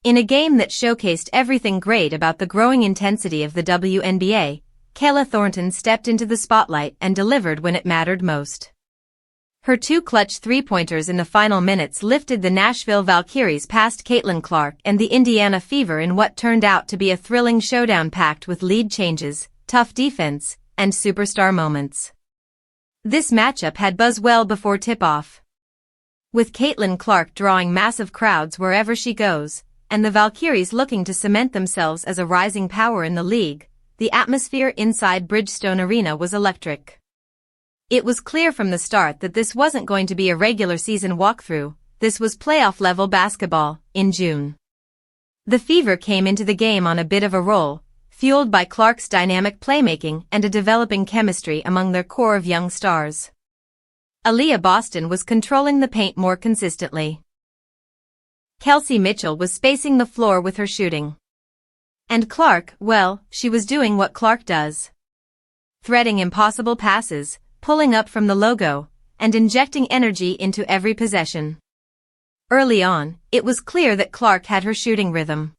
In a game that showcased everything great about the growing intensity of the WNBA, Kayla Thornton stepped into the spotlight and delivered when it mattered most. Her two clutch three-pointers in the final minutes lifted the Nashville Valkyries past Caitlin Clark and the Indiana Fever in what turned out to be a thrilling showdown packed with lead changes, tough defense, and superstar moments. This matchup had buzz well before tip-off. With Caitlin Clark drawing massive crowds wherever she goes, and the Valkyries looking to cement themselves as a rising power in the league, the atmosphere inside Bridgestone Arena was electric. It was clear from the start that this wasn't going to be a regular season walkthrough, this was playoff-level basketball. In June, the Fever came into the game on a bit of a roll, fueled by Clark's dynamic playmaking and a developing chemistry among their core of young stars. Aaliyah Boston was controlling the paint more consistently. Kelsey Mitchell was spacing the floor with her shooting. And Clark, well, she was doing what Clark does. Threading impossible passes, pulling up from the logo, and injecting energy into every possession. Early on, it was clear that Clark had her shooting rhythm.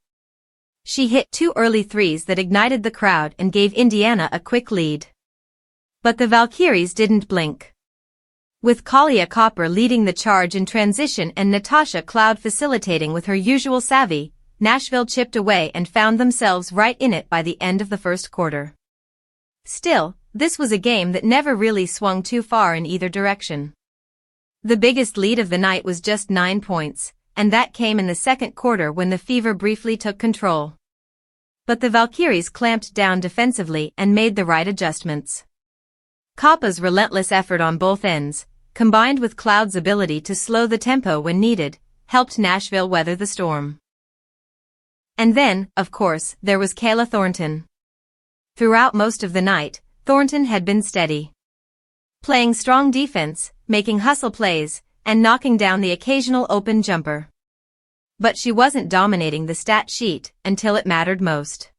She hit 2 early threes that ignited the crowd and gave Indiana a quick lead. But the Valkyries didn't blink. With Kahleah Copper leading the charge in transition and Natasha Cloud facilitating with her usual savvy, Nashville chipped away and found themselves right in it by the end of the first quarter. Still, this was a game that never really swung too far in either direction. The biggest lead of the night was just 9 points, and that came in the second quarter when the Fever briefly took control. But the Valkyries clamped down defensively and made the right adjustments. Koppa's relentless effort on both ends, combined with Cloud's ability to slow the tempo when needed, helped Nashville weather the storm. And then, of course, there was Kayla Thornton. Throughout most of the night, Thornton had been steady. Playing strong defense, making hustle plays, and knocking down the occasional open jumper. But she wasn't dominating the stat sheet until it mattered most.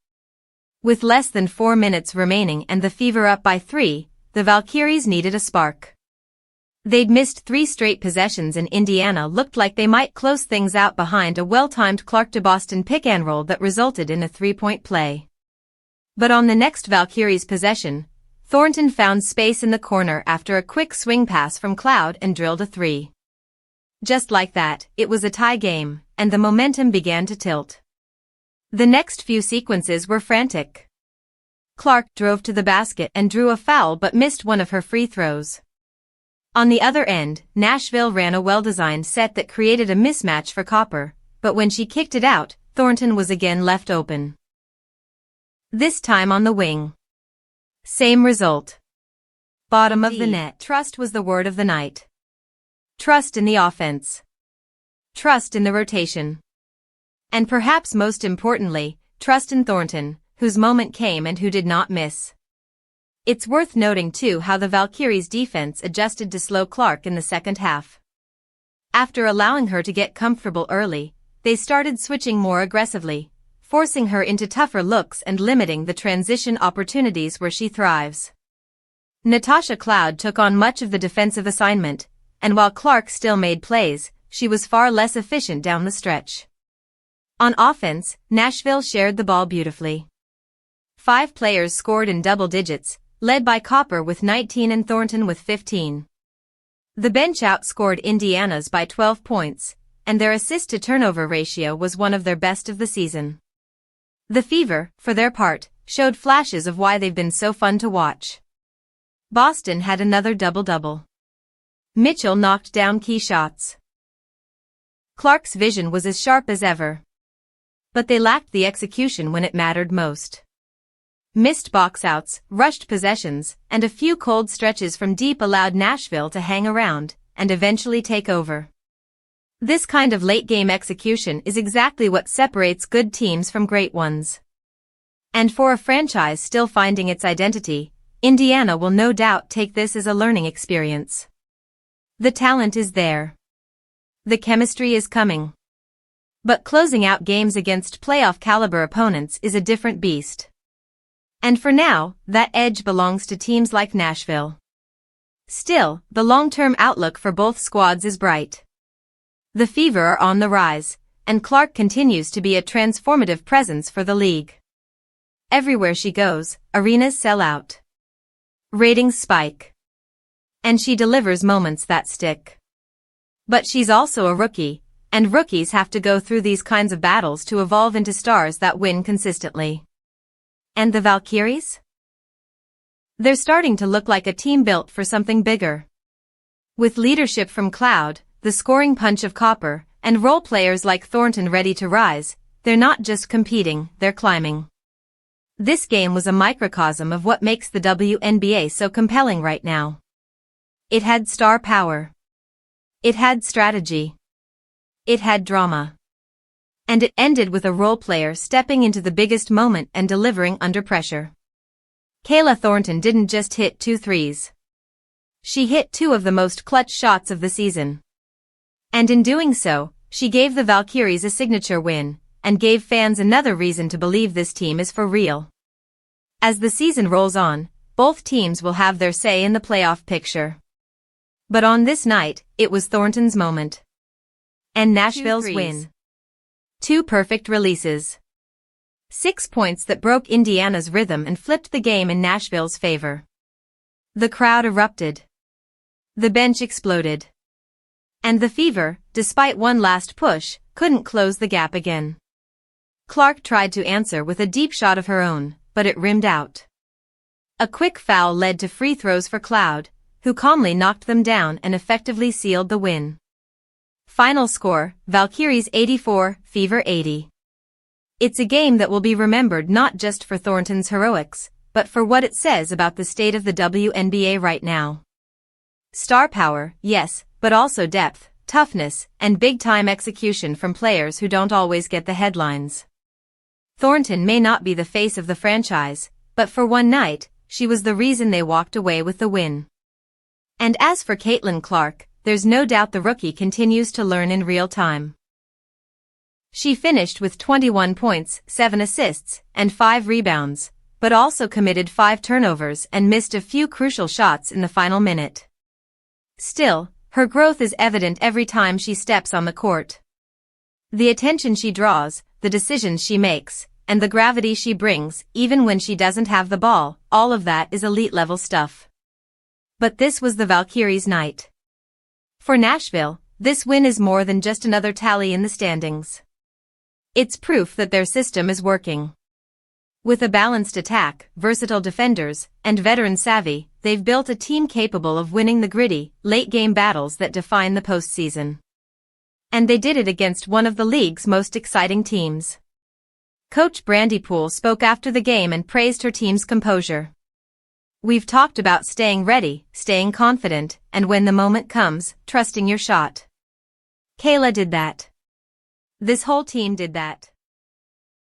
With less than 4 minutes remaining and the Fever up by 3, the Valkyries needed a spark. They'd missed 3 straight possessions and Indiana looked like they might close things out behind a well-timed Clark to Boston pick-and-roll that resulted in a 3-point play. But on the next Valkyries possession, Thornton found space in the corner after a quick swing pass from Cloud and drilled a 3. Just like that, it was a tie game, and the momentum began to tilt. The next few sequences were frantic. Clark drove to the basket and drew a foul but missed one of her free throws. On the other end, Nashville ran a well-designed set that created a mismatch for Copper, but when she kicked it out, Thornton was again left open. This time on the wing. Same result. Bottom of the net. Trust was the word of the night. Trust in the offense. Trust in the rotation. And perhaps most importantly, trust in Thornton, whose moment came and who did not miss. It's worth noting too how the Valkyries' defense adjusted to slow Clark in the second half. After allowing her to get comfortable early, they started switching more aggressively, forcing her into tougher looks and limiting the transition opportunities where she thrives. Natasha Cloud took on much of the defensive assignment, and while Clark still made plays, she was far less efficient down the stretch. On offense, Nashville shared the ball beautifully. 5 players scored in double digits, led by Copper with 19 and Thornton with 15. The bench outscored Indiana's by 12 points, and their assist-to-turnover ratio was one of their best of the season. The Fever, for their part, showed flashes of why they've been so fun to watch. Boston had another double-double. Mitchell knocked down key shots. Clark's vision was as sharp as ever. But they lacked the execution when it mattered most. Missed box-outs, rushed possessions, and a few cold stretches from deep allowed Nashville to hang around and eventually take over. This kind of late-game execution is exactly what separates good teams from great ones. And for a franchise still finding its identity, Indiana will no doubt take this as a learning experience. The talent is there. The chemistry is coming. But closing out games against playoff-caliber opponents is a different beast. And for now, that edge belongs to teams like Nashville. Still, the long-term outlook for both squads is bright. The Fever are on the rise, and Clark continues to be a transformative presence for the league. Everywhere she goes, arenas sell out. Ratings spike. And she delivers moments that stick. But she's also a rookie, and rookies have to go through these kinds of battles to evolve into stars that win consistently. And the Valkyries? They're starting to look like a team built for something bigger. With leadership from Cloud, the scoring punch of Copper, and role players like Thornton ready to rise, they're not just competing, they're climbing. This game was a microcosm of what makes the WNBA so compelling right now. It had star power. It had strategy. It had drama. And it ended with a role player stepping into the biggest moment and delivering under pressure. Kayla Thornton didn't just hit 2 threes. She hit 2 of the most clutch shots of the season. And in doing so, she gave the Valkyries a signature win, and gave fans another reason to believe this team is for real. As the season rolls on, both teams will have their say in the playoff picture. But on this night, it was Thornton's moment. And Nashville's win. 2 perfect releases. 6 points that broke Indiana's rhythm and flipped the game in Nashville's favor. The crowd erupted. The bench exploded. And the Fever, despite one last push, couldn't close the gap again. Clark tried to answer with a deep shot of her own, but it rimmed out. A quick foul led to free throws for Cloud, who calmly knocked them down and effectively sealed the win. Final score, Valkyries 84, Fever 80. It's a game that will be remembered not just for Thornton's heroics, but for what it says about the state of the WNBA right now. Star power, yes, but also depth, toughness, and big-time execution from players who don't always get the headlines. Thornton may not be the face of the franchise, but for one night, she was the reason they walked away with the win. And as for Caitlin Clark, there's no doubt the rookie continues to learn in real time. She finished with 21 points, 7 assists, and 5 rebounds, but also committed 5 turnovers and missed a few crucial shots in the final minute. Still, her growth is evident every time she steps on the court. The attention she draws, the decisions she makes, and the gravity she brings, even when she doesn't have the ball, all of that is elite-level stuff. But this was the Valkyries' night. For Nashville, this win is more than just another tally in the standings. It's proof that their system is working. With a balanced attack, versatile defenders, and veteran savvy, they've built a team capable of winning the gritty, late-game battles that define the postseason. And they did it against one of the league's most exciting teams. Coach Brandy Poole spoke after the game and praised her team's composure. "We've talked about staying ready, staying confident, and when the moment comes, trusting your shot. Kayla did that. This whole team did that."